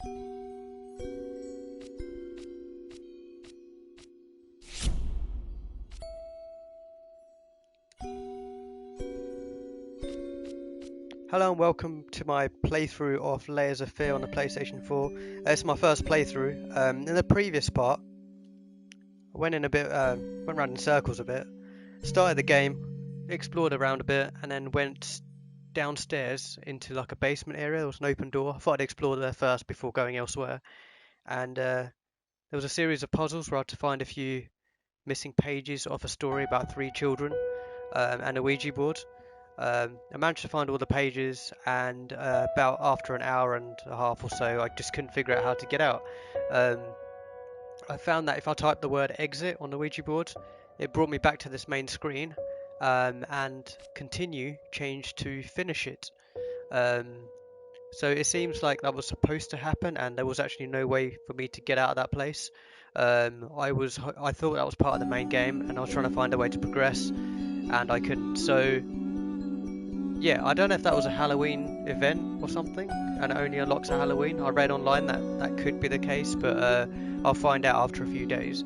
Hello and welcome to my playthrough of Layers of Fear on the PlayStation 4. It's my first playthrough. In the previous part, I went around in circles a bit, started the game, explored around a bit, and then went downstairs into like a basement area. There was an open door. I thought I'd explore there first before going elsewhere. And there was a series of puzzles where I had to find a few missing pages of a story about 3 children and a Ouija board. I managed to find all the pages, and about after an hour and a half or so, I just couldn't figure out how to get out. I found that if I typed the word exit on the Ouija board, it brought me back to this main screen, and continue changed to finish it. So it seems like that was supposed to happen, and there was actually no way for me to get out of that place. I thought that was part of the main game, and I was trying to find a way to progress, and I couldn't. So yeah, I don't know if that was a Halloween event or something, and it only unlocks at Halloween. I read online that could be the case, but I'll find out after a few days.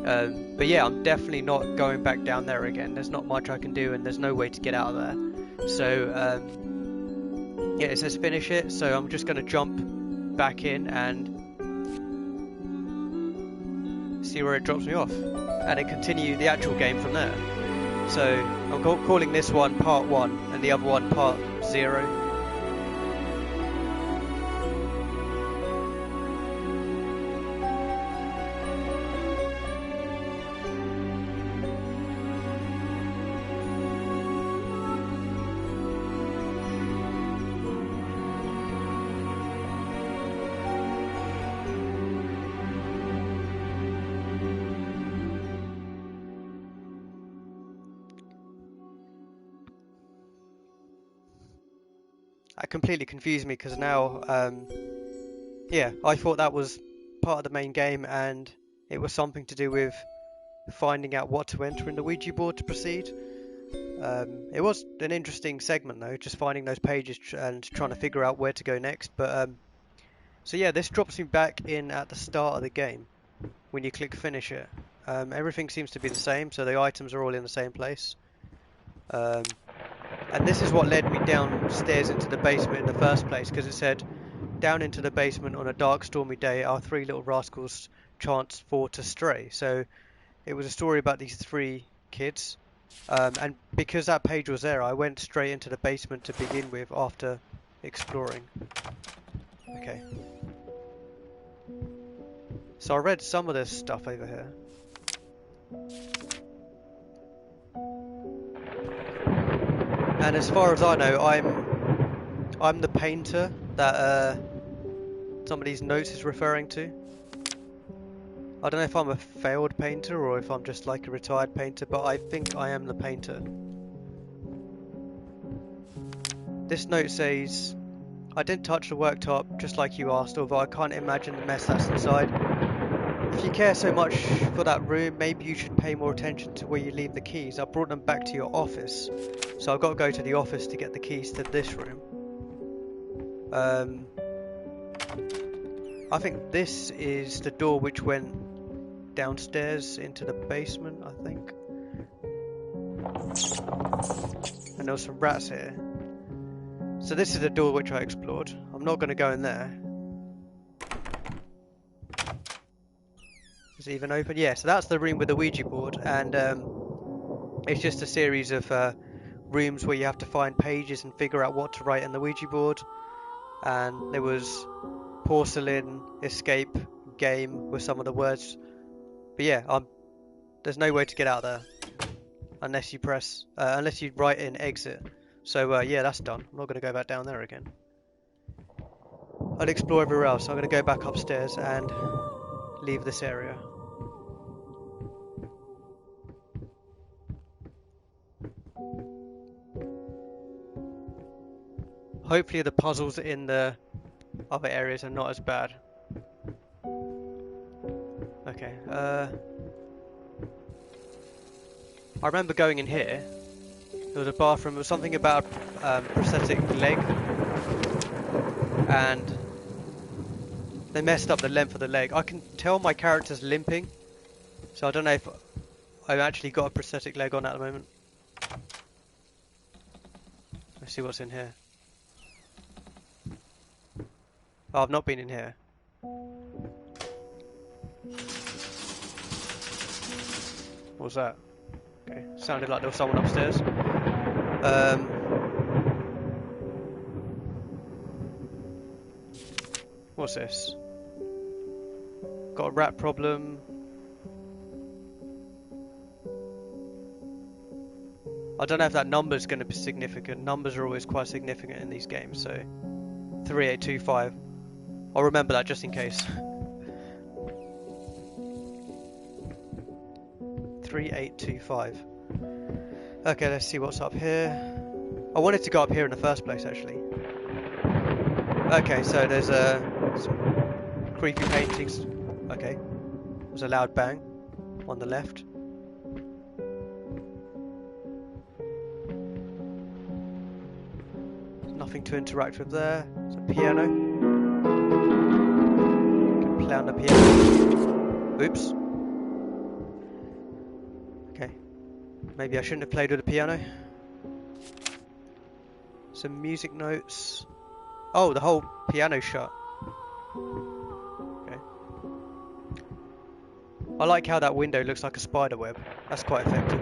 But yeah, I'm definitely not going back down there again. There's not much I can do, and there's no way to get out of there. So yeah, it says finish it, so I'm just going to jump back in and see where it drops me off, and then continue the actual game from there. So I'm calling this one part 1 and the other one part 0. That completely confused me because now, yeah, I thought that was part of the main game, and it was something to do with finding out what to enter in the Ouija board to proceed. It was an interesting segment though, just finding those pages and trying to figure out where to go next. But so yeah, this drops me back in at the start of the game when you click finish it. Everything seems to be the same, so the items are all in the same place. And this is what led me downstairs into the basement in the first place, because it said, down into the basement on a dark stormy day, our 3 little rascals chance for to stray. So it was a story about these 3 kids, and because that page was there, I went straight into the basement to begin with after exploring. Okay. So I read some of this stuff over here. And as far as I know, I'm the painter that some of these notes is referring to. I don't know if I'm a failed painter or if I'm just like a retired painter, but I think I am the painter. This note says, I didn't touch the worktop just like you asked, although I can't imagine the mess that's inside. If you care so much for that room, maybe you should pay more attention to where you leave the keys. I brought them back to your office, so I've got to go to the office to get the keys to this room. I think this is the door which went downstairs into the basement, I think. And there was some rats here. So this is the door which I explored. I'm not going to go in there. Is it even open? Yeah, so that's the room with the Ouija board, and it's just a series of rooms where you have to find pages and figure out what to write in the Ouija board. And there was porcelain, escape, game with some of the words. But yeah, there's no way to get out there unless you unless you write in exit. So yeah, that's done. I'm not going to go back down there again. I'll explore everywhere else. I'm going to go back upstairs and leave this area. Hopefully the puzzles in the other areas are not as bad. Okay, I remember going in here. There was a bathroom. There was something about prosthetic leg, and They messed up the length of the leg. I can tell my character's limping, so I don't know if I've actually got a prosthetic leg on at the moment. Let's see what's in here. Oh, I've not been in here. What was that? Okay, sounded like there was someone upstairs. What's this? Got a rat problem. I don't know if that number's going to be significant. Numbers are always quite significant in these games, so 3825. I'll remember that just in case. 3825. Okay, let's see what's up here. I wanted to go up here in the first place, actually. Okay, so there's some creepy paintings. Okay, there's a loud bang on the left. Nothing to interact with there. It's a piano. You can play on the piano. Oops. Okay. Maybe I shouldn't have played with the piano. Some music notes. Oh, the whole piano's shut. Okay. I like how that window looks like a spider web. That's quite effective.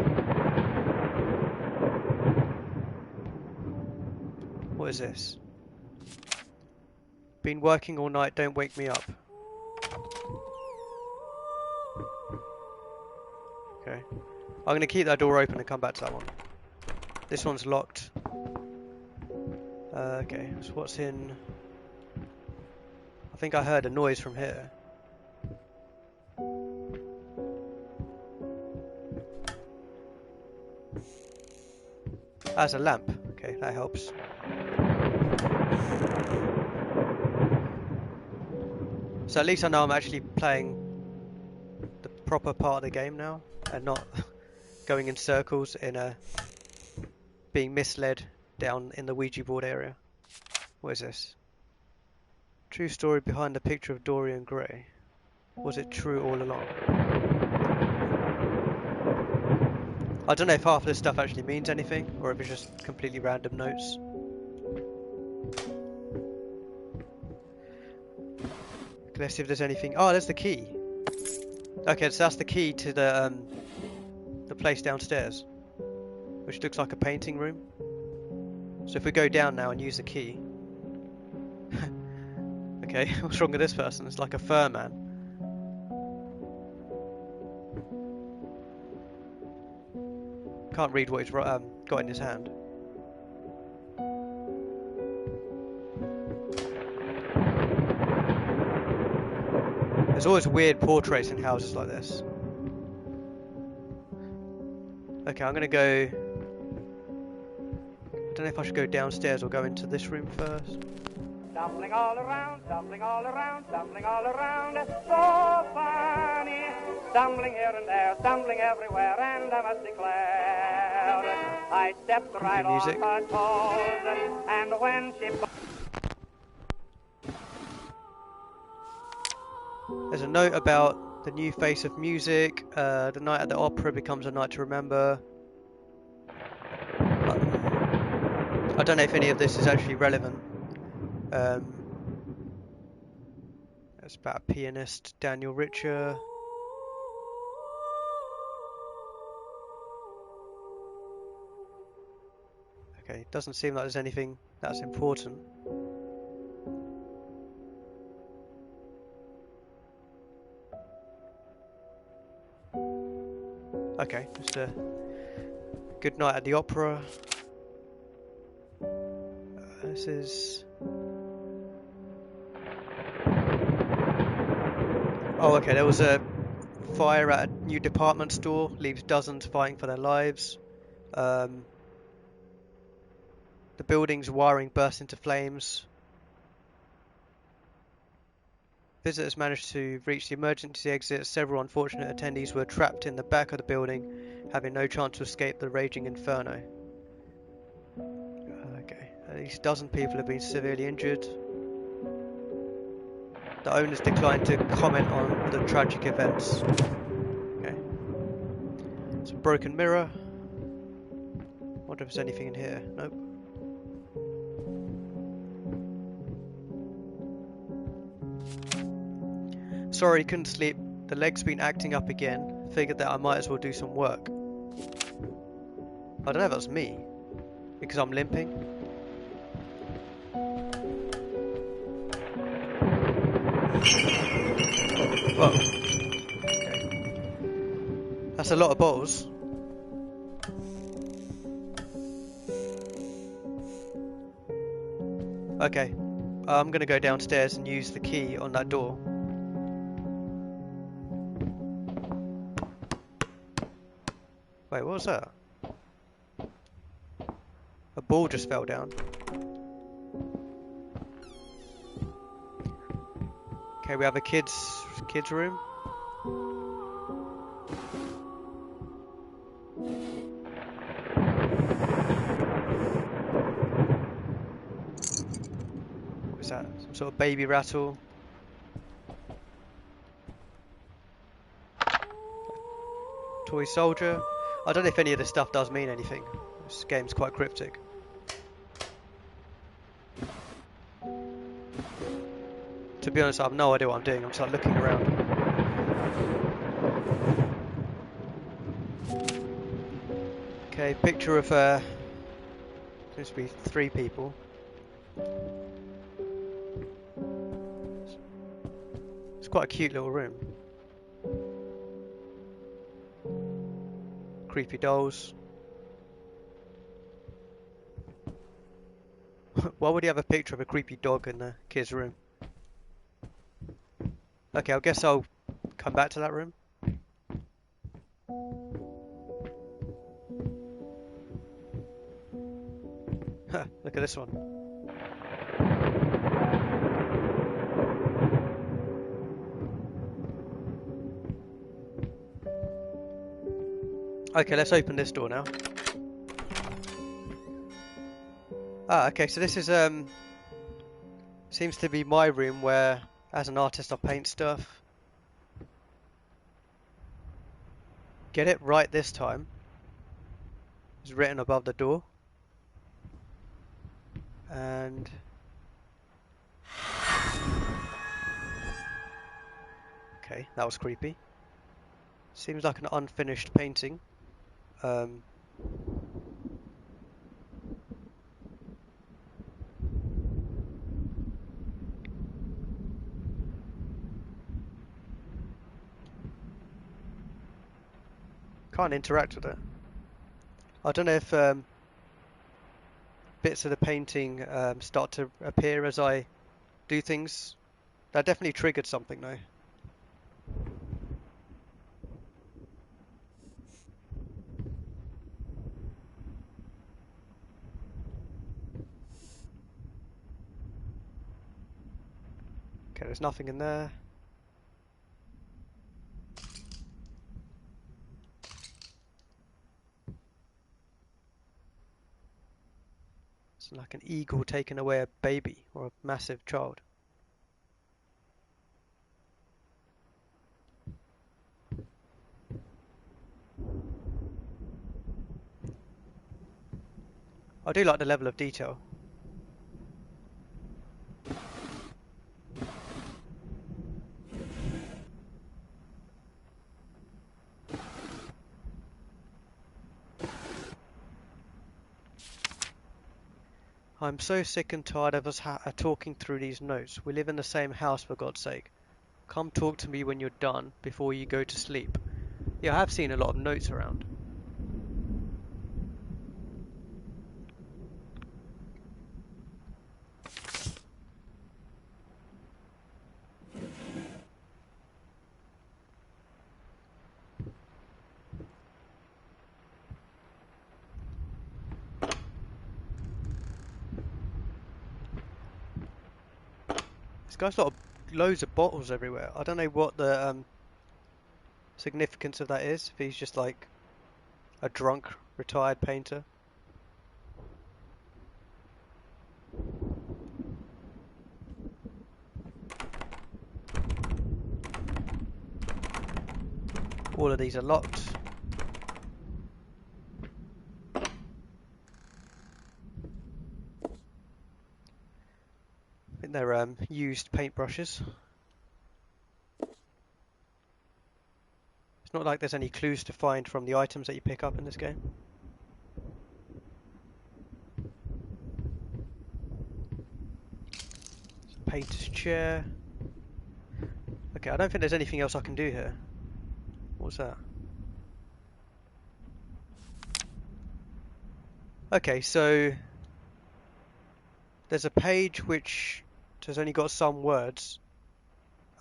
What is this? Been working all night, don't wake me up. Okay. I'm going to keep that door open and come back to that one. This one's locked. Okay, so what's in... I think I heard a noise from here. That's a lamp. Okay, that helps. So at least I know I'm actually playing the proper part of the game now, and not going in circles in a... being misled down in the Ouija board area. What is this? True story behind the picture of Dorian Gray. Was it true all along? I don't know if half of this stuff actually means anything, or if it's just completely random notes. Let's see if there's anything. Oh, there's the key. Okay, so that's the key to the place downstairs, which looks like a painting room. So if we go down now and use the key. Okay, what's wrong with this person? It's like a fur man. Can't read what he's got in his hand. There's always weird portraits in houses like this. Okay, I'm gonna go... I don't know if I should go downstairs or go into this room first. Stumbling all around, stumbling all around, stumbling all around, so funny. Stumbling here and there, stumbling everywhere, and I must declare, I stepped right on her toes, and when she... There's a note about the new face of music. The night at the opera becomes a night to remember. I don't know if any of this is actually relevant. It's about pianist Daniel Richer. Okay, doesn't seem like there's anything that's important. Okay, just a good night at the opera. This is... Oh, okay, there was a fire at a new department store, leaves dozens fighting for their lives. The building's wiring burst into flames. Visitors managed to reach the emergency exit. Several unfortunate attendees were trapped in the back of the building, having no chance to escape the raging inferno. Okay, at least a dozen people have been severely injured. The owners declined to comment on the tragic events. Okay. It's a broken mirror. Wonder if there's anything in here. Nope. Sorry, couldn't sleep. The leg's been acting up again. Figured that I might as well do some work. I don't know if that's me. Because I'm limping. Whoa. Okay. That's a lot of bottles. Okay. I'm gonna go downstairs and use the key on that door. Wait, what was that? A ball just fell down. Okay, we have a kids room. What is that? Some sort of baby rattle. Toy soldier. I don't know if any of this stuff does mean anything. This game's quite cryptic. To be honest, I have no idea what I'm doing. I'm just like looking around. Okay, picture of seems to be 3 people. It's quite a cute little room. Creepy dolls. Why would you have a picture of a creepy dog in the kid's room? Okay, I guess I'll come back to that room. Look at this one. Okay, let's open this door now. Ah, okay, so this is seems to be my room where, as an artist, I paint stuff. Get it right this time. It's written above the door. And okay, that was creepy. Seems like an unfinished painting. Can't interact with it. I don't know if bits of the painting start to appear as I do things. That definitely triggered something though. Okay, there's nothing in there. It's like an eagle taking away a baby or a massive child. I do like the level of detail. I'm so sick and tired of us talking through these notes. We live in the same house, for God's sake. Come talk to me when you're done, before you go to sleep. Yeah, I have seen a lot of notes around. This guy's got loads of bottles everywhere. I don't know what the significance of that is. If he's just like a drunk, retired painter. All of these are locked. I think they're used paintbrushes. It's not like there's any clues to find from the items that you pick up in this game. Painter's chair. Okay, I don't think there's anything else I can do here. What's that? Okay, so there's a page which has only got some words.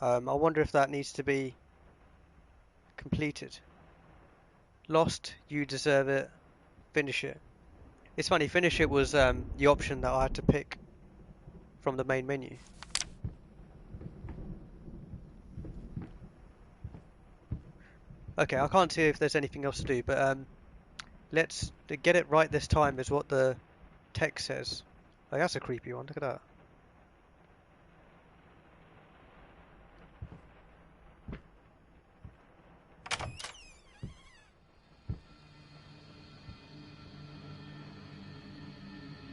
I wonder if that needs to be completed. Lost, you deserve it, finish it. It's funny, finish it was the option that I had to pick from the main menu. Okay, I can't see if there's anything else to do, but let's get it right this time is what the text says. Oh, that's a creepy one, look at that.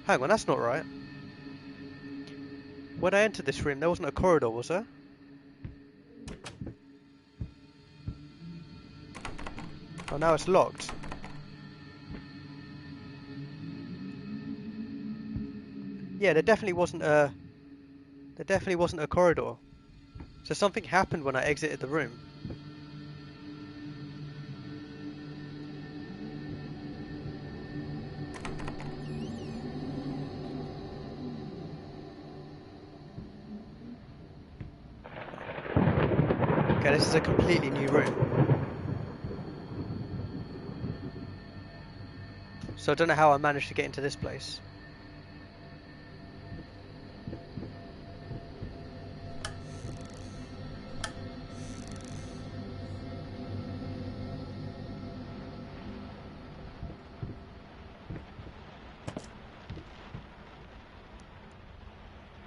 Hang on, that's not right. When I entered this room, there wasn't a corridor, was there? Oh, now it's locked. Yeah, there definitely wasn't a corridor. So something happened when I exited the room. Okay, this is a completely new room. So I don't know how I managed to get into this place.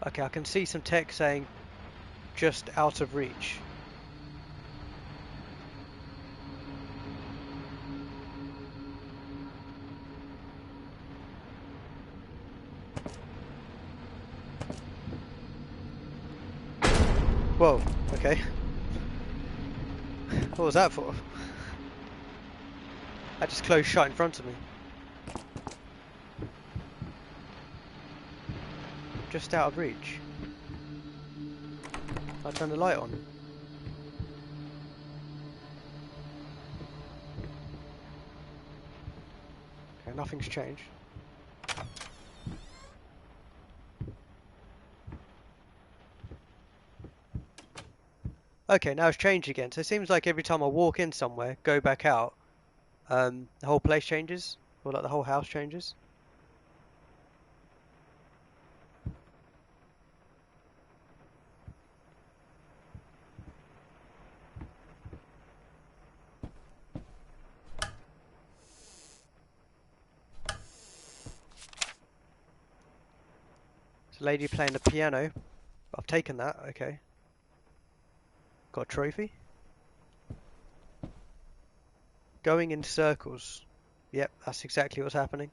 Okay, I can see some text saying just out of reach. Whoa, okay. What was that for? That just closed shut in front of me. Just out of reach. I turned the light on. Okay, nothing's changed. Okay, now it's changed again. So it seems like every time I walk in somewhere, go back out, the whole place changes, or like the whole house changes. There's a lady playing the piano. I've taken that, okay. Got a trophy. Going in circles. Yep, that's exactly what's happening.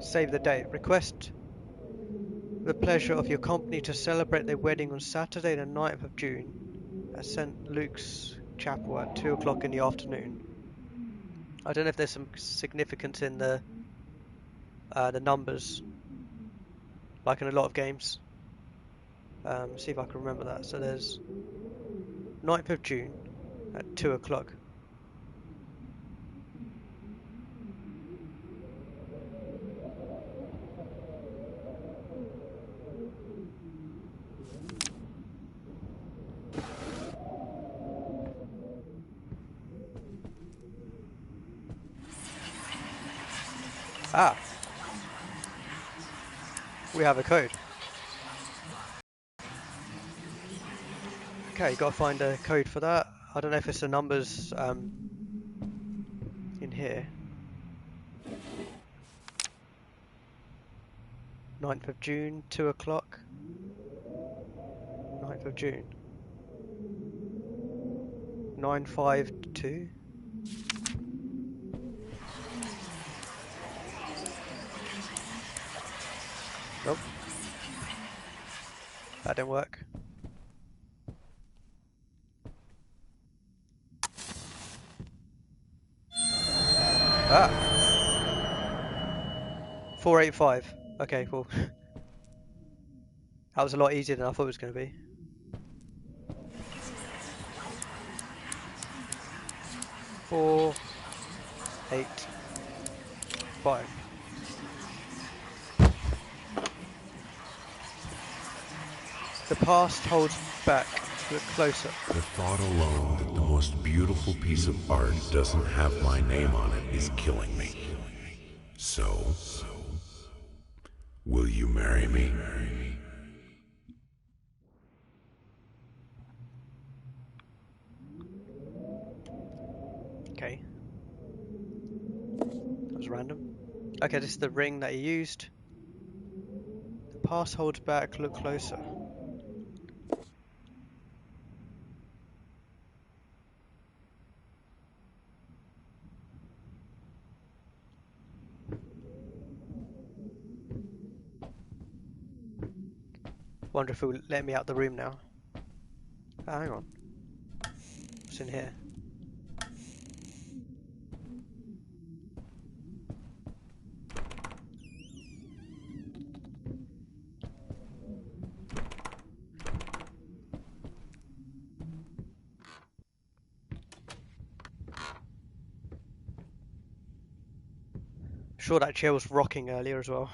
Save the date. Request the pleasure of your company to celebrate their wedding on Saturday the 9th of June at St. Luke's Chapel at 2 o'clock in the afternoon. I don't know if there's some significance in the numbers, like in a lot of games. See if I can remember that. So there's 9th of June at 2 o'clock. Ah, we have a code. Okay, gotta find a code for that. I don't know if it's the numbers in here. 9th of June, 2 o'clock. 9th of June. 952. Nope. That didn't work. Ah! 485. Okay, cool. That was a lot easier than I thought it was going to be. Four, 8, 5. The past holds back. Look closer. The thought alone that the most beautiful piece of art doesn't have my name on it is killing me. So, will you marry me? Okay. That was random. Okay, this is the ring that he used. The past holds back. Look closer. Wonder if it will let me out the room now. Oh, hang on. What's in here? Sure, that chair was rocking earlier as well.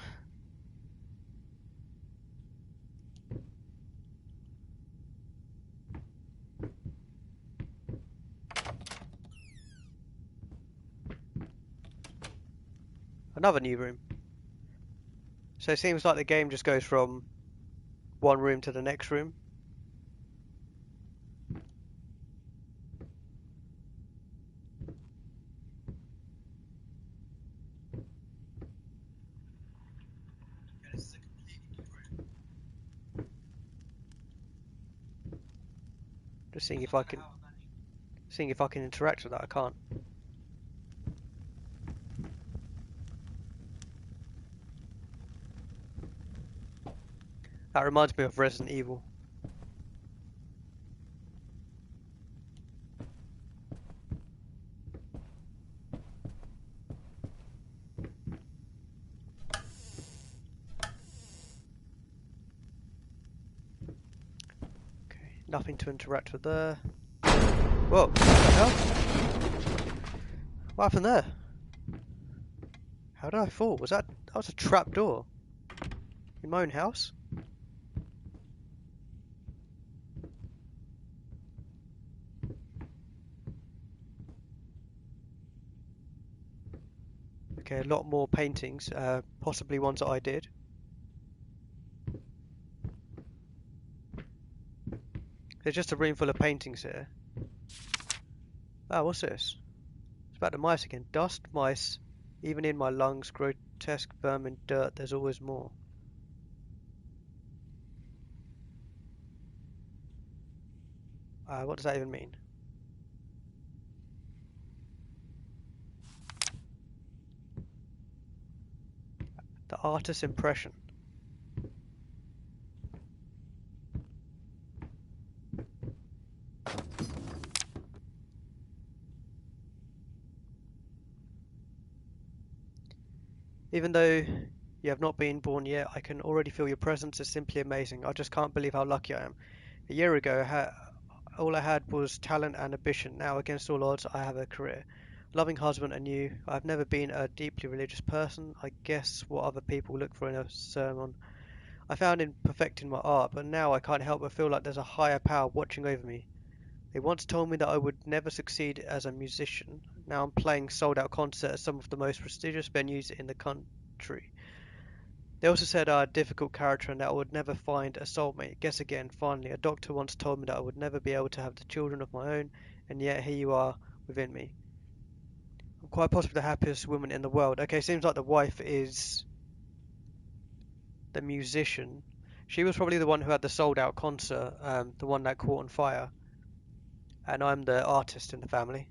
Another new room. So it seems like the game just goes from one room to the next room. Just seeing if I can interact with that. I can't. That reminds me of Resident Evil. Okay, nothing to interact with there. Whoa, what the hell? What happened there? How did I fall? That was a trap door? In my own house? Okay, a lot more paintings, possibly ones that I did. There's just a room full of paintings here. Ah, what's this? It's about the mice again. Dust, mice, even in my lungs, grotesque vermin, dirt, there's always more. What does that even mean? The artist's impression. Even though you have not been born yet, I can already feel your presence is simply amazing. I just can't believe how lucky I am. A year ago, all I had was talent and ambition. Now, against all odds, I have a career. Loving husband and you. I've never been a deeply religious person. I guess what other people look for in a sermon. I found in perfecting my art, but now I can't help but feel like there's a higher power watching over me. They once told me that I would never succeed as a musician. Now I'm playing sold-out concerts at some of the most prestigious venues in the country. They also said I had a difficult character and that I would never find a soulmate. Guess again, finally, a doctor once told me that I would never be able to have the children of my own, and yet here you are within me. I'm quite possibly the happiest woman in the world. Okay, seems like the wife is the musician. She was probably the one who had the sold-out concert, the one that caught on fire. And I'm the artist in the family.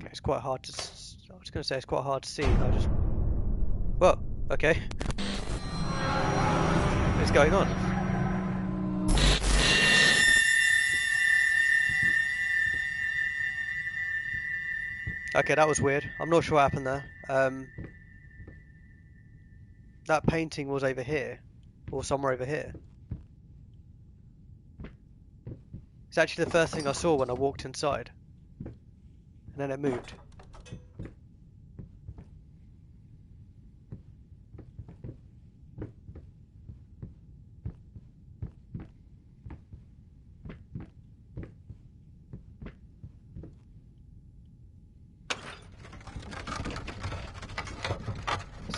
Okay, it's quite hard to... I was going to say it's quite hard to see. I just... Whoa, okay. What's going on? Okay, that was weird. I'm not sure what happened there. That painting was over here. Or somewhere over here. It's actually the first thing I saw when I walked inside. And then it moved.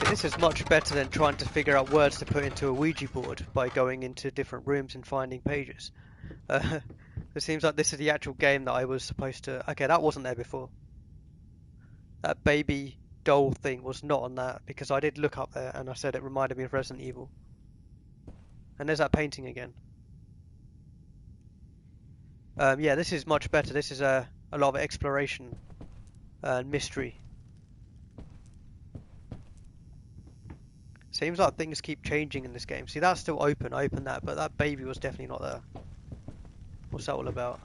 This is much better than trying to figure out words to put into a Ouija board by going into different rooms and finding pages. It seems like this is the actual game that I was supposed to... Okay, that wasn't there before. That baby doll thing was not on that, because I did look up there and I said it reminded me of Resident Evil. And there's that painting again. Yeah, this is much better. This is a lot of exploration and mystery. Seems like things keep changing in this game. See, that's still open. I opened that, but that baby was definitely not there. What's that all about?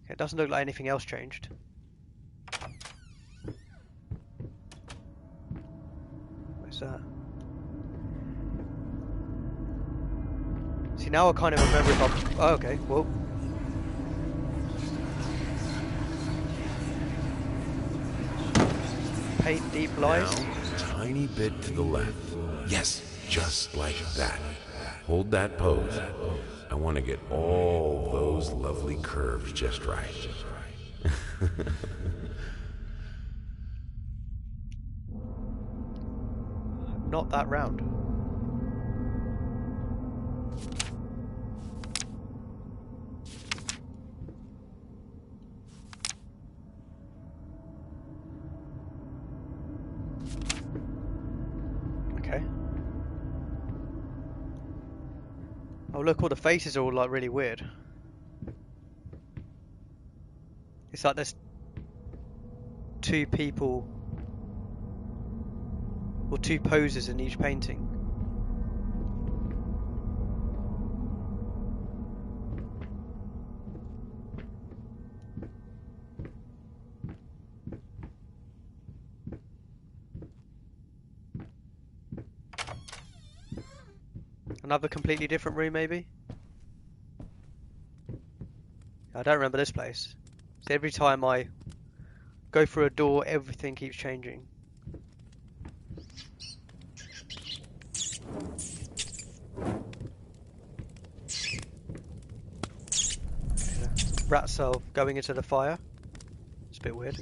Okay, it doesn't look like anything else changed. What's that? See, now I kind of remember if I'm... Oh, okay, well... Paint deep lies. Now, tiny bit to the left. Yes, just like that. Hold that pose. I want to get all those lovely curves just right. Not that round. Oh look, all the faces are all like really weird. It's like there's two people or two poses in each painting. Another completely different room, maybe? I don't remember this place. So every time I go through a door, everything keeps changing. Rat cell going into the fire. It's a bit weird.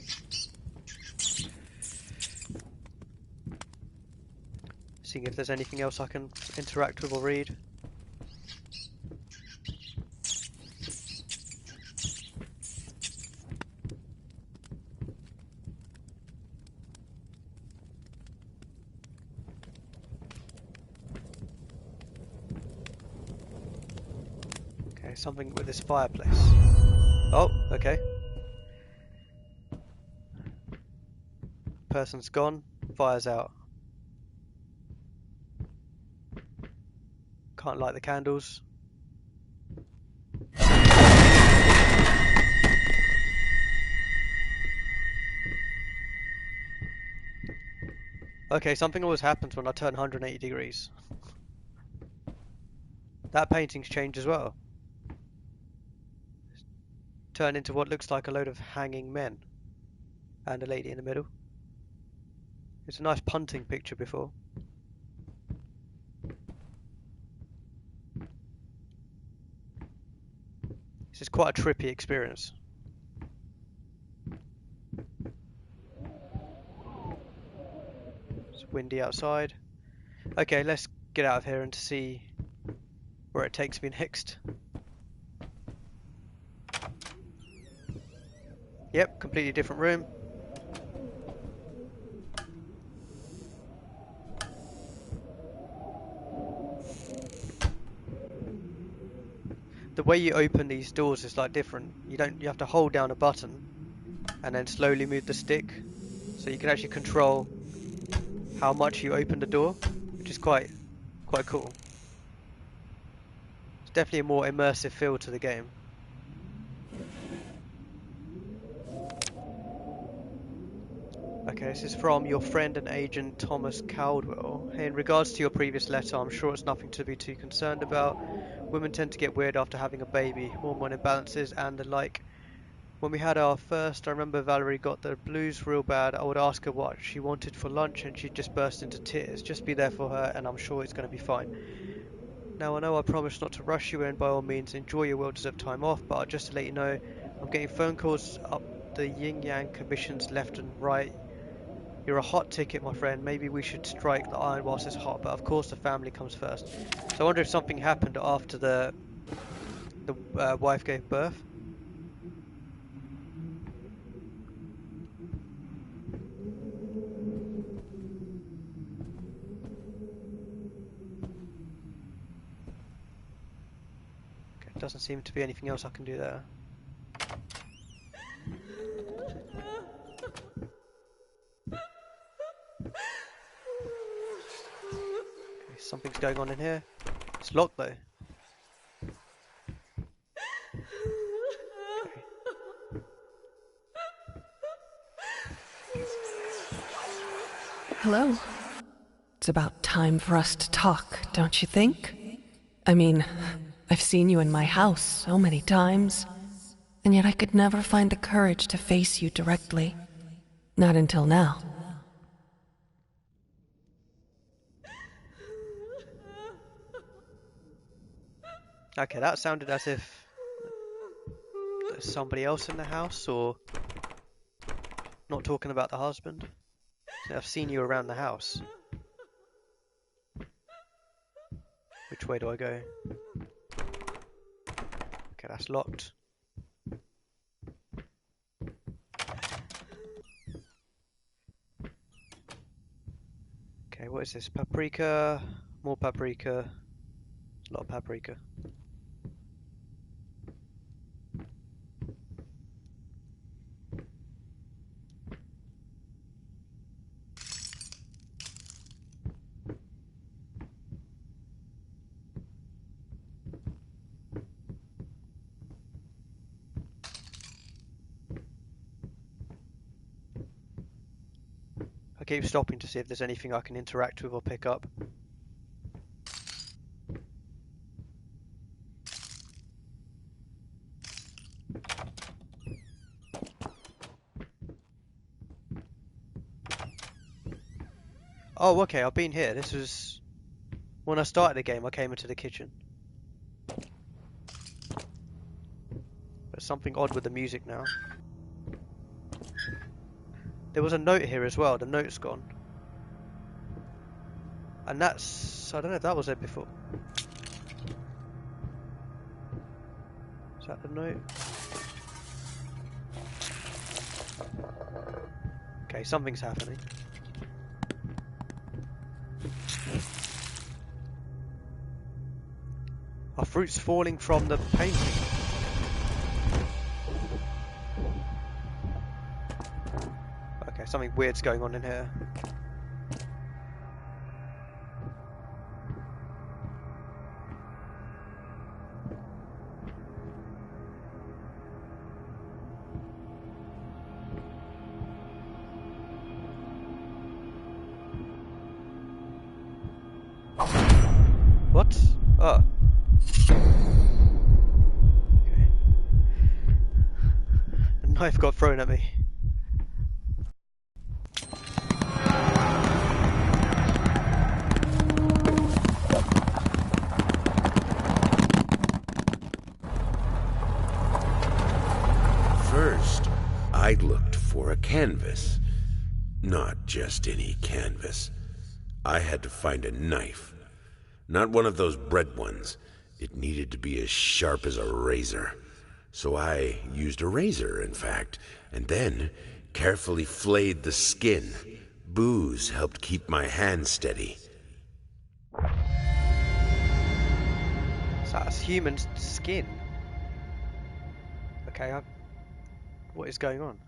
Seeing if there's anything else I can interact with or read. Okay, something with this fireplace. Oh, okay. Person's gone, fire's out. Can't light the candles. Okay, something always happens when I turn 180 degrees. That painting's changed as well. Turned into what looks like a load of hanging men. And a lady in the middle. It's a nice punting picture before. This is quite a trippy experience. It's windy outside. Okay, let's get out of here and see where it takes me next. Yep, completely different room. The way you open these doors is like different. You have to hold down a button and then slowly move the stick, so you can actually control how much you open the door, which is quite cool. It's definitely a more immersive feel to the game. Okay, this is from your friend and agent Thomas Caldwell. Hey, in regards to your previous letter, I'm sure it's nothing to be too concerned about. Women tend to get weird after having a baby, hormone imbalances and the like. When we had our first, I remember Valerie got the blues real bad. I would ask her what she wanted for lunch and she'd just burst into tears. Just be there for her and I'm sure it's going to be fine. Now I know I promised not to rush you in, by all means enjoy your well-deserved time off, but just to let you know, I'm getting phone calls up the yin-yang commissions left and right. You're a hot ticket, my friend. Maybe we should strike the iron whilst it's hot, but of course the family comes first. So I wonder if something happened after the wife gave birth. Okay, doesn't seem to be anything else I can do there. Something's going on in here. It's locked though. Okay. Hello. It's about time for us to talk, don't you think? I mean, I've seen you in my house so many times, and yet I could never find the courage to face you directly. Not until now. Okay, that sounded as if there's somebody else in the house, or not talking about the husband. So I've seen you around the house. Which way do I go? Okay, that's locked. Okay, what is this? Paprika, more paprika, a lot of paprika. I keep stopping to see if there's anything I can interact with or pick up. Oh, okay, I've been here. This was when I started the game. I came into the kitchen. There's something odd with the music now. There was a note here as well. The note's gone. And that's... I don't know if that was there before. Is that the note? Okay, something's happening. Are fruits falling from the painting? Okay, something weird's going on in here. What? Oh. knife got thrown at me. First, I looked for a canvas. Not just any canvas. I had to find a knife. Not one of those bread ones. It needed to be as sharp as a razor. So I used a razor, in fact, and then carefully flayed the skin. Booze helped keep my hand steady. So that's human skin. Okay, what is going on?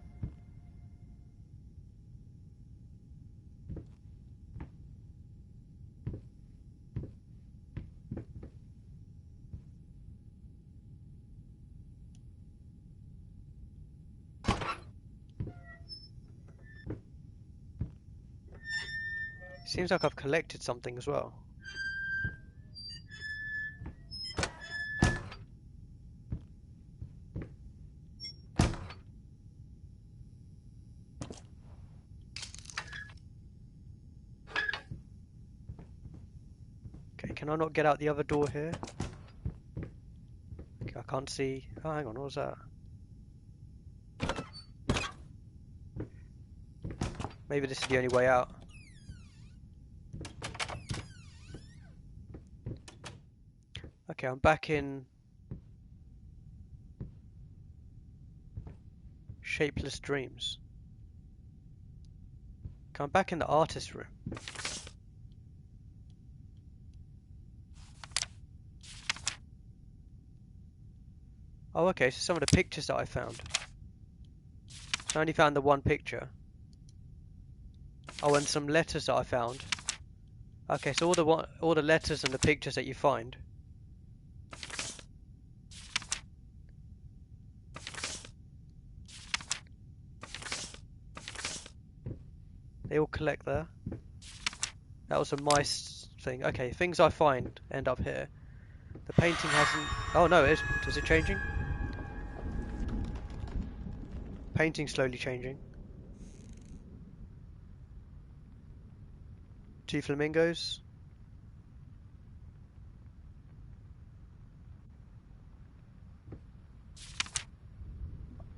Seems like I've collected something as well. Okay, can I not get out the other door here? Okay, I can't see. Oh, hang on, what was that? Maybe this is the only way out. Okay, I'm back in Shapeless Dreams. Okay, I'm back in the artist room. Oh, okay, so some of the pictures that I found. So I only found the one picture. Oh, and some letters that I found. Okay, so all the letters and the pictures that you find. They all collect there. That was a mice thing. Okay, things I find end up here. The painting hasn't... Oh no, is it changing? Painting slowly changing. 2 flamingos.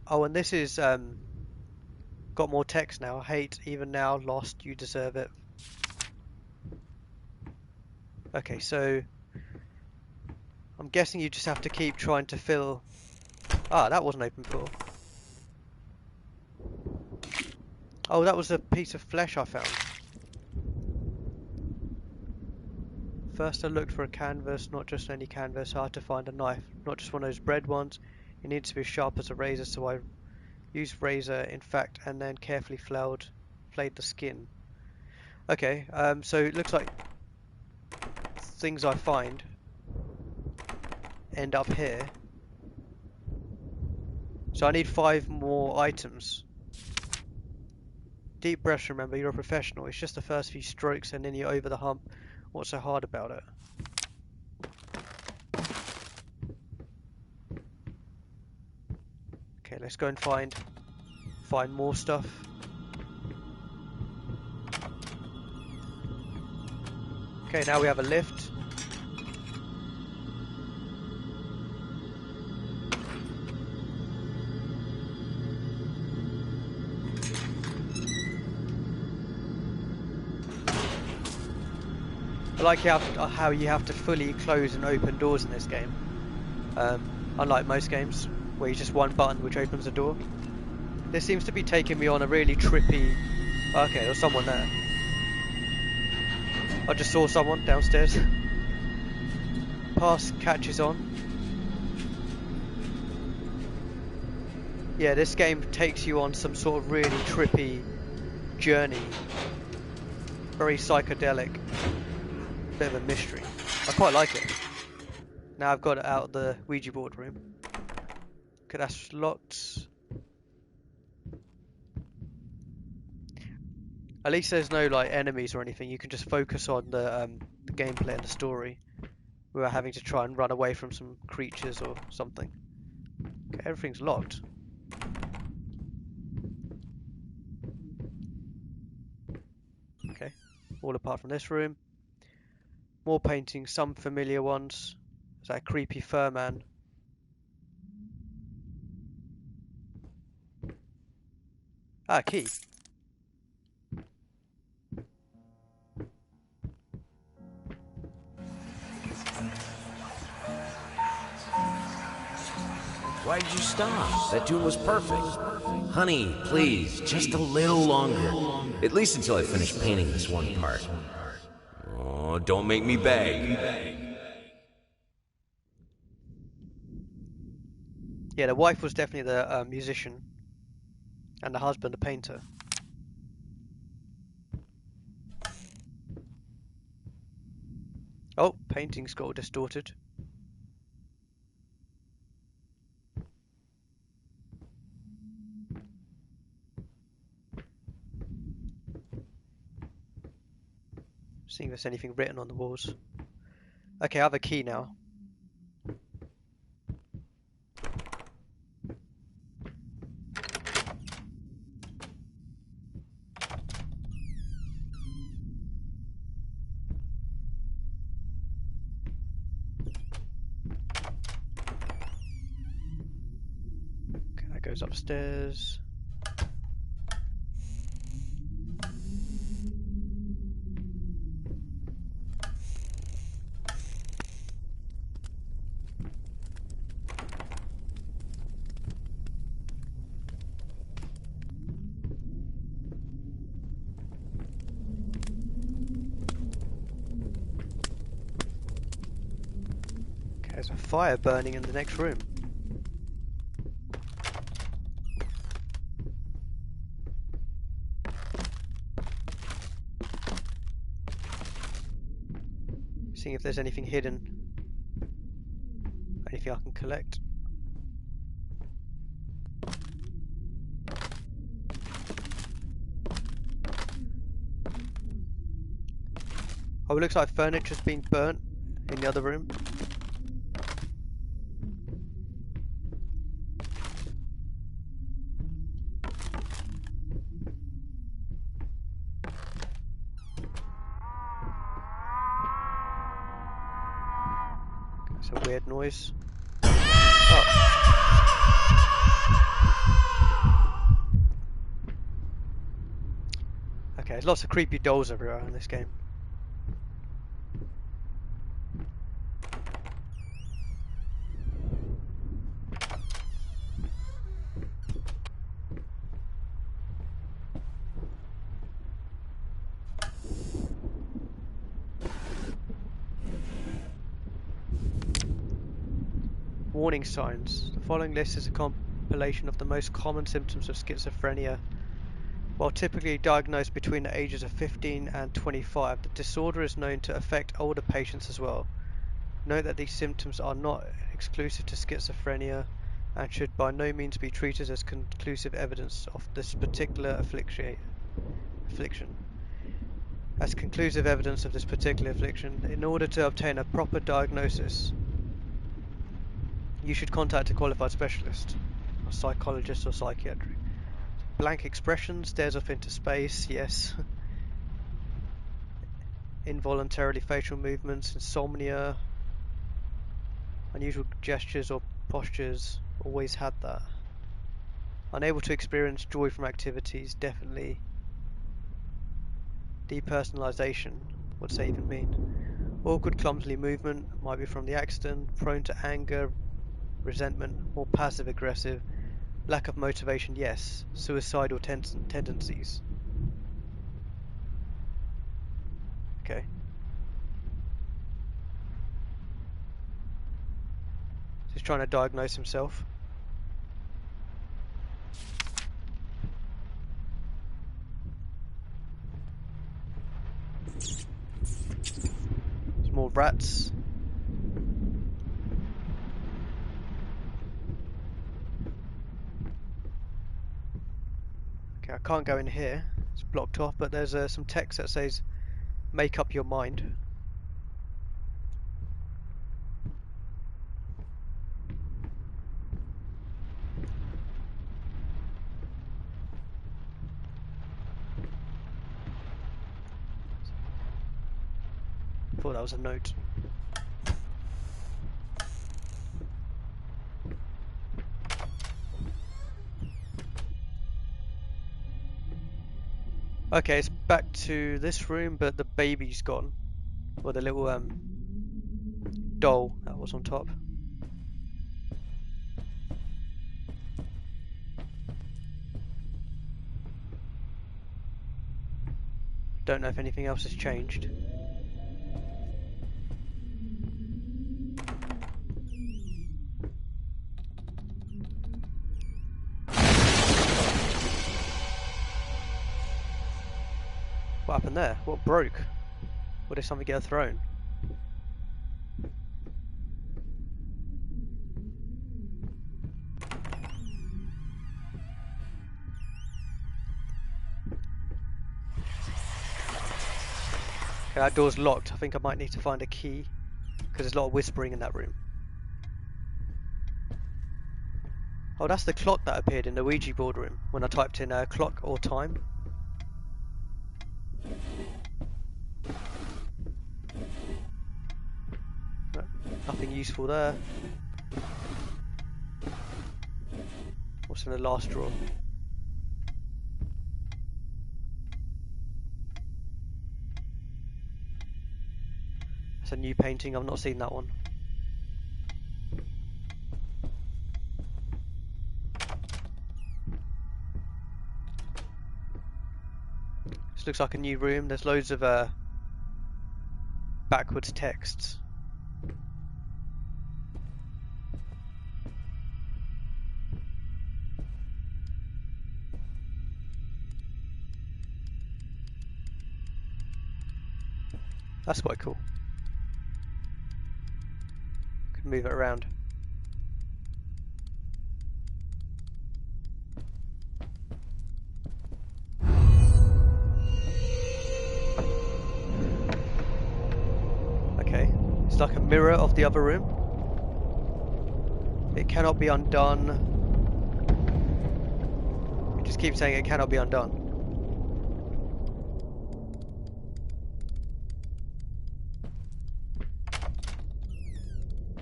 Oh, and this is got more text now. Hate, even now, lost, you deserve it. Okay, so I'm guessing you just have to keep trying to fill... Ah, that wasn't open before. Oh, that was a piece of flesh I found. First I looked for a canvas, not just any canvas. I had to find a knife, not just one of those bread ones. It needs to be as sharp as a razor, so I used razor, in fact, and then carefully flayed the skin. Okay, so it looks like things I find end up here. So I need 5 more items. Deep breaths, remember, you're a professional. It's just the first few strokes and then you're over the hump. What's so hard about it? Okay, let's go and find more stuff. Okay, now we have a lift. I like how you have to fully close and open doors in this game. Unlike most games, where you just one button which opens a door. This seems to be taking me on a really trippy... Okay, there's someone there. I just saw someone downstairs. Pass catches on. Yeah, this game takes you on some sort of really trippy journey. Very psychedelic. Bit of a mystery. I quite like it. Now I've got it out of the Ouija board room. Okay, that's locked. At least there's no like enemies or anything. You can just focus on the gameplay and the story without having to try and run away from some creatures or something. Okay, everything's locked. all apart from this room. More paintings, some familiar ones. There's that creepy fur man. Ah, key. Why'd you stop? That tune was perfect. Honey, please, just a little longer. At least until I finish painting this one part. Oh, don't make me beg. Yeah, the wife was definitely the musician, and the husband the painter. Oh, paintings got all distorted. Seeing if there's anything written on the walls. Okay, I have a key now. Okay, that goes upstairs. There's a fire burning in the next room. Seeing if there's anything hidden. Anything I can collect. Oh, it looks like furniture's been burnt in the other room. It's a weird noise. Oh. Okay, there's lots of creepy dolls everywhere in this game. Warning signs. The following list is a compilation of the most common symptoms of schizophrenia. While typically diagnosed between the ages of 15 and 25, the disorder is known to affect older patients as well. Note that these symptoms are not exclusive to schizophrenia and should by no means be treated as conclusive evidence of this particular affliction. As conclusive evidence of this particular affliction, in order to obtain a proper diagnosis, you should contact a qualified specialist, a psychologist or psychiatrist. Blank expression, stares off into space, yes. Involuntarily facial movements, insomnia, unusual gestures or postures, always had that. Unable to experience joy from activities, definitely. Depersonalization, what's that even mean? Awkward, clumsy movement, might be from the accident. Prone to anger, resentment, more passive aggressive. Lack of motivation, yes. Suicidal tendencies. Okay. He's trying to diagnose himself. There's more rats. Okay, I can't go in here. It's blocked off, but there's some text that says, "Make up your mind." thought that was a note. Okay, it's back to this room, but the baby's gone. Or the little doll that was on top. Don't know if anything else has changed. What happened there? What broke? Or did something get thrown? Okay, that door's locked. I think I might need to find a key, because there's a lot of whispering in that room. Oh, that's the clock that appeared in the Ouija board room when I typed in clock or time. Nothing useful there. What's in the last drawer? It's a new painting, I've not seen that one. This looks like a new room, there's loads of backwards texts. That's quite cool. Can move it around. Okay, it's like a mirror of the other room. It cannot be undone. It just keeps saying it cannot be undone.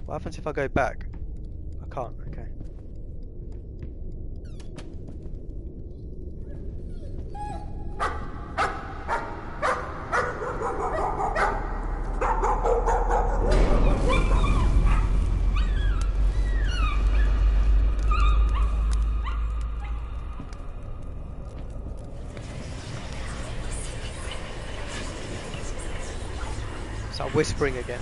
What happens if I go back? I can't, okay. Start whispering again.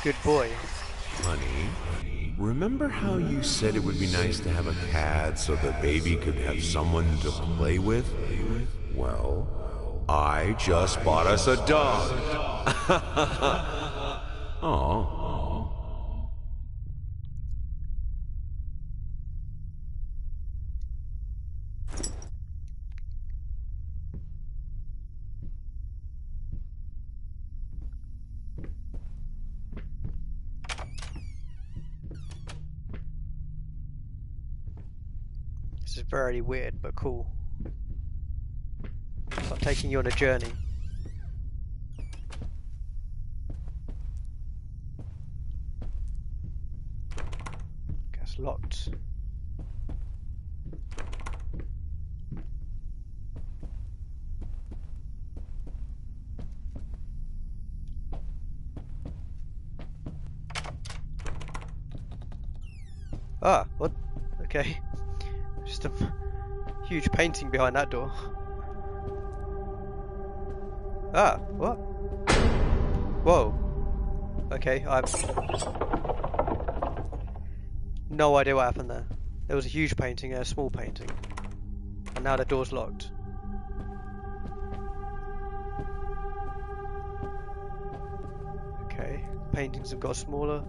Good boy. Honey, remember how you said it would be nice to have a cat so the baby could have someone to play with? Well, I just bought us a dog. Aw. This is very weird, but cool. So I'm taking you on a journey. It's locked. Ah, what? Okay. Just a huge painting behind that door. Ah, what? Whoa. Okay, I've no idea what happened there. There was a huge painting and a small painting. And now the door's locked. Okay, paintings have got smaller.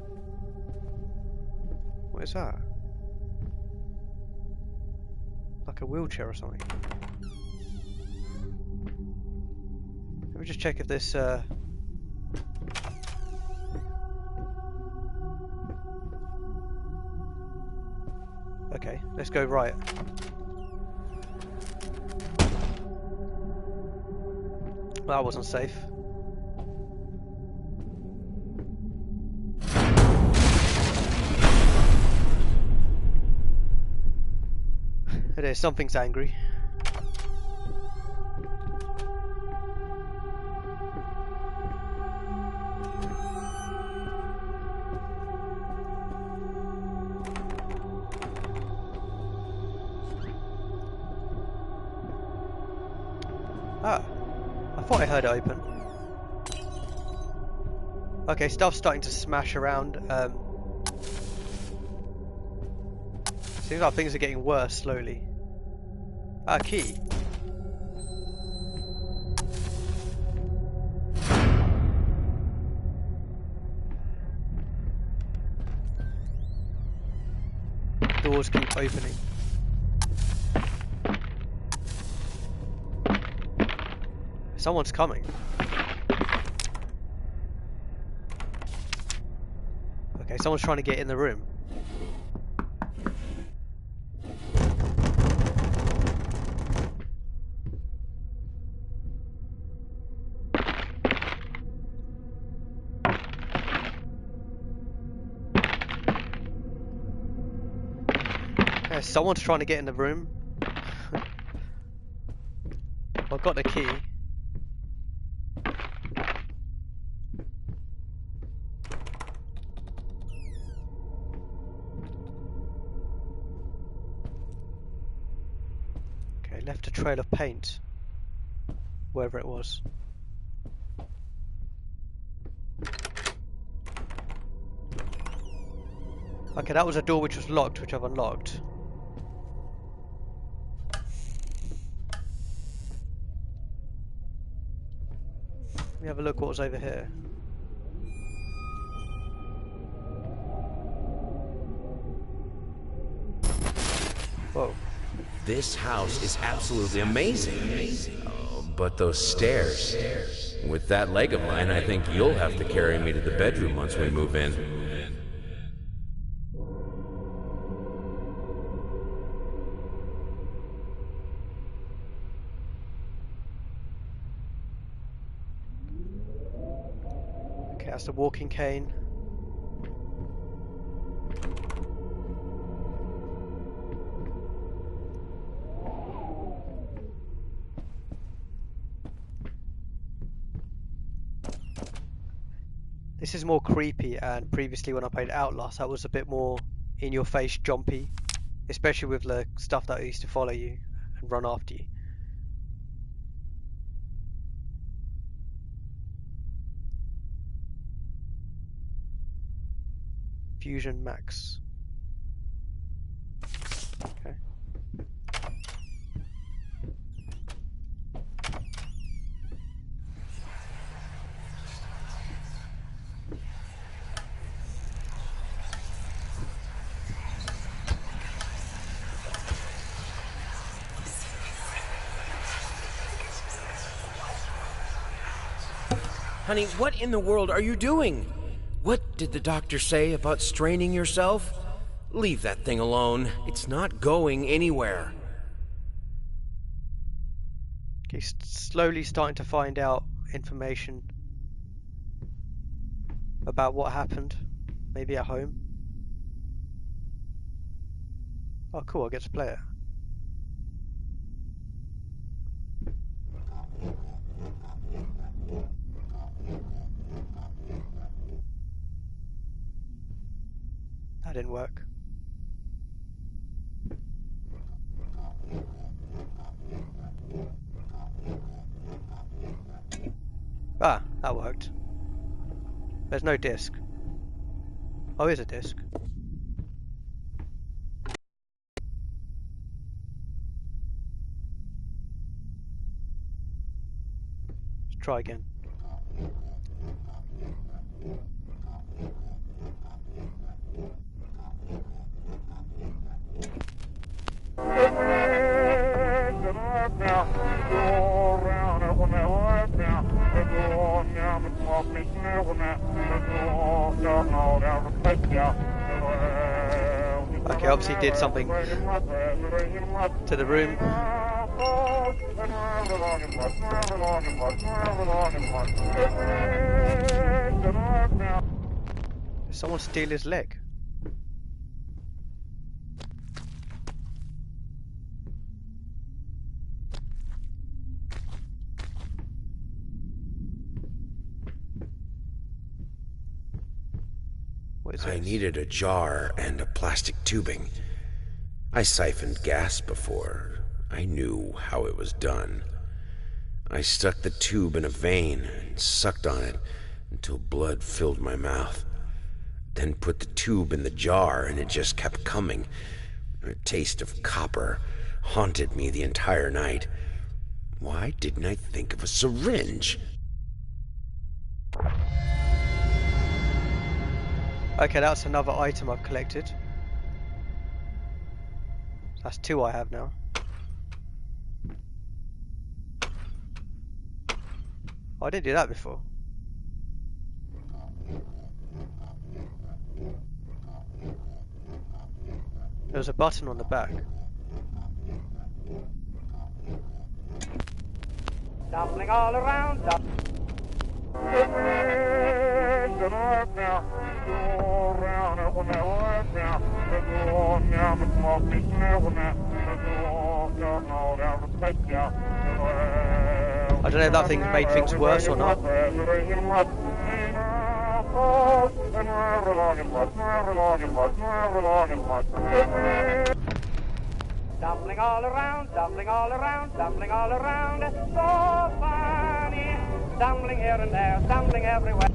What is that? Like a wheelchair or something. Let me just check if this okay, let's go right. Well, that wasn't safe. It is. Something's angry. Ah, I thought I heard it open. Okay, stuff's starting to smash around. Seems like things are getting worse slowly. Ah, key. Doors keep opening. Someone's coming. Okay, someone's trying to get in the room. Yeah, someone's trying to get in the room. I've got the key. Left a trail of paint, wherever it was. Okay, that was a door which was locked, which I've unlocked. Let me have a look what was over here. Whoa. This house is absolutely amazing. Oh, but those stairs. With that leg of mine, I think you'll have to carry me to the bedroom once we move in. Okay, that's the walking cane. This is more creepy, and previously when I played Outlast that was a bit more in your face jumpy, especially with the stuff that used to follow you and run after you. Fusion Max. Okay. Honey, what in the world are you doing? What did the doctor say about straining yourself? Leave that thing alone. It's not going anywhere. Okay, slowly starting to find out information about what happened. Maybe at home. Oh cool, I get to play it. That didn't work. Ah, that worked. There's no disc. Oh, here's a disc. Let's try again. Okay, obviously did something to the room. Did someone steal his leg? What is I this? needed a jar and a plastic tubing. I siphoned gas before. I knew how it was done. I stuck the tube in a vein and sucked on it until blood filled my mouth. Then put the tube in the jar and it just kept coming. A taste of copper haunted me the entire night. Why didn't I think of a syringe? Okay, that's another item I've collected. That's 2 I have now. Oh, I didn't do that before. There was a button on the back. Dumpling all around, I don't know if that thing made things worse or not. Dumpling all around, dumpling all around, dumpling all around. So funny. Stumbling here and there, stumbling everywhere.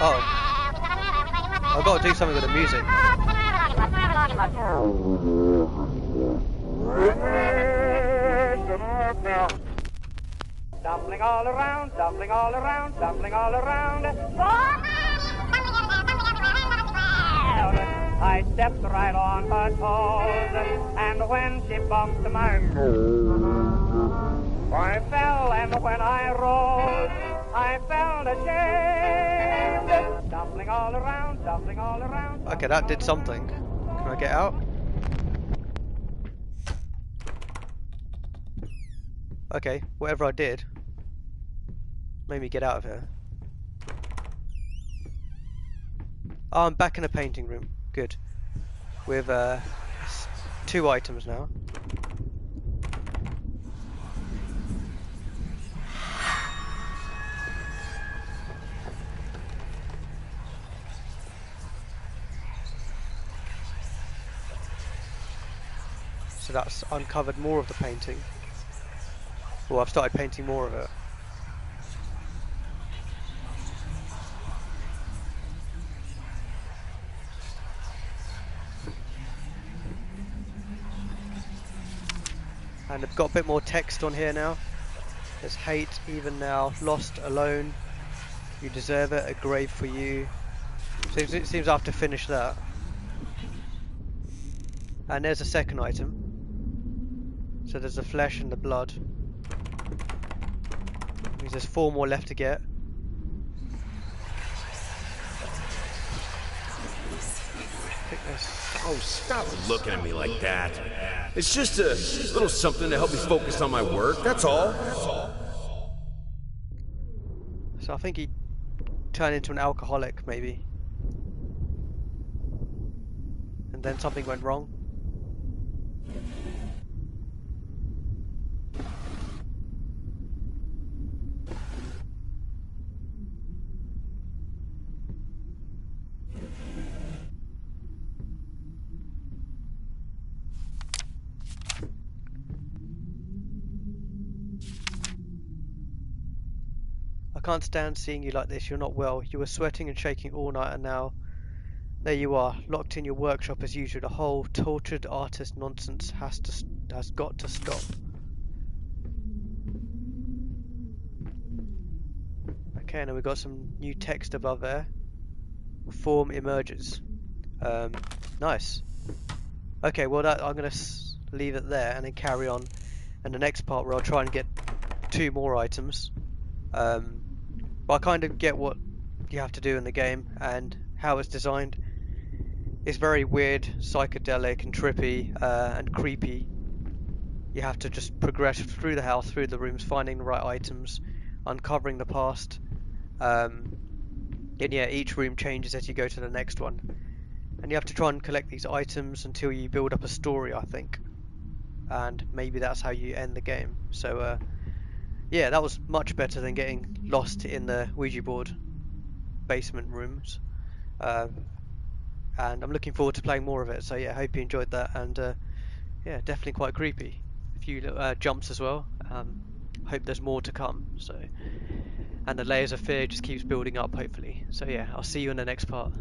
Oh, I've got to do something with the music. Dumpling all around, dumpling all around, dumpling all around. I stepped right on her toes, and when she bumped my nose, I fell, and when I rose, I felt ashamed. Dumpling all around, dumpling all around. Okay, that did something. Can I get out? Okay, whatever I did made me get out of here. Oh, I'm back in the painting room. Good. With 2 items now. So that's uncovered more of the painting. Well, I've started painting more of it. And I've got a bit more text on here now. There's hate, even now, lost, alone, you deserve it, a grave for you. So it seems I have to finish that. And there's a second item. So there's the flesh and the blood. Means there's 4 more left to get. Oh, stop looking at me like that. It's just a little something to help me focus on my work, that's all. So I think he turned into an alcoholic, maybe. And then something went wrong. I can't stand seeing you like this. You're not well. You were sweating and shaking all night, and now there you are, locked in your workshop as usual. The whole tortured artist nonsense has got to stop. Okay, and then we've got some new text above there. Form emerges. Nice. Okay, well I'm gonna leave it there and then carry on in the next part where I'll try and get 2 more items. But I kind of get what you have to do in the game and how it's designed. It's very weird, psychedelic and trippy and creepy. You have to just progress through the house, through the rooms, finding the right items, uncovering the past. And yeah, each room changes as you go to the next one. And you have to try and collect these items until you build up a story, I think. And maybe that's how you end the game. So yeah, that was much better than getting lost in the Ouija board basement rooms. And I'm looking forward to playing more of it. So yeah, hope you enjoyed that. And yeah, definitely quite creepy. A few jumps as well. Hope there's more to come. So, and the layers of fear just keeps building up, hopefully. So yeah, I'll see you in the next part.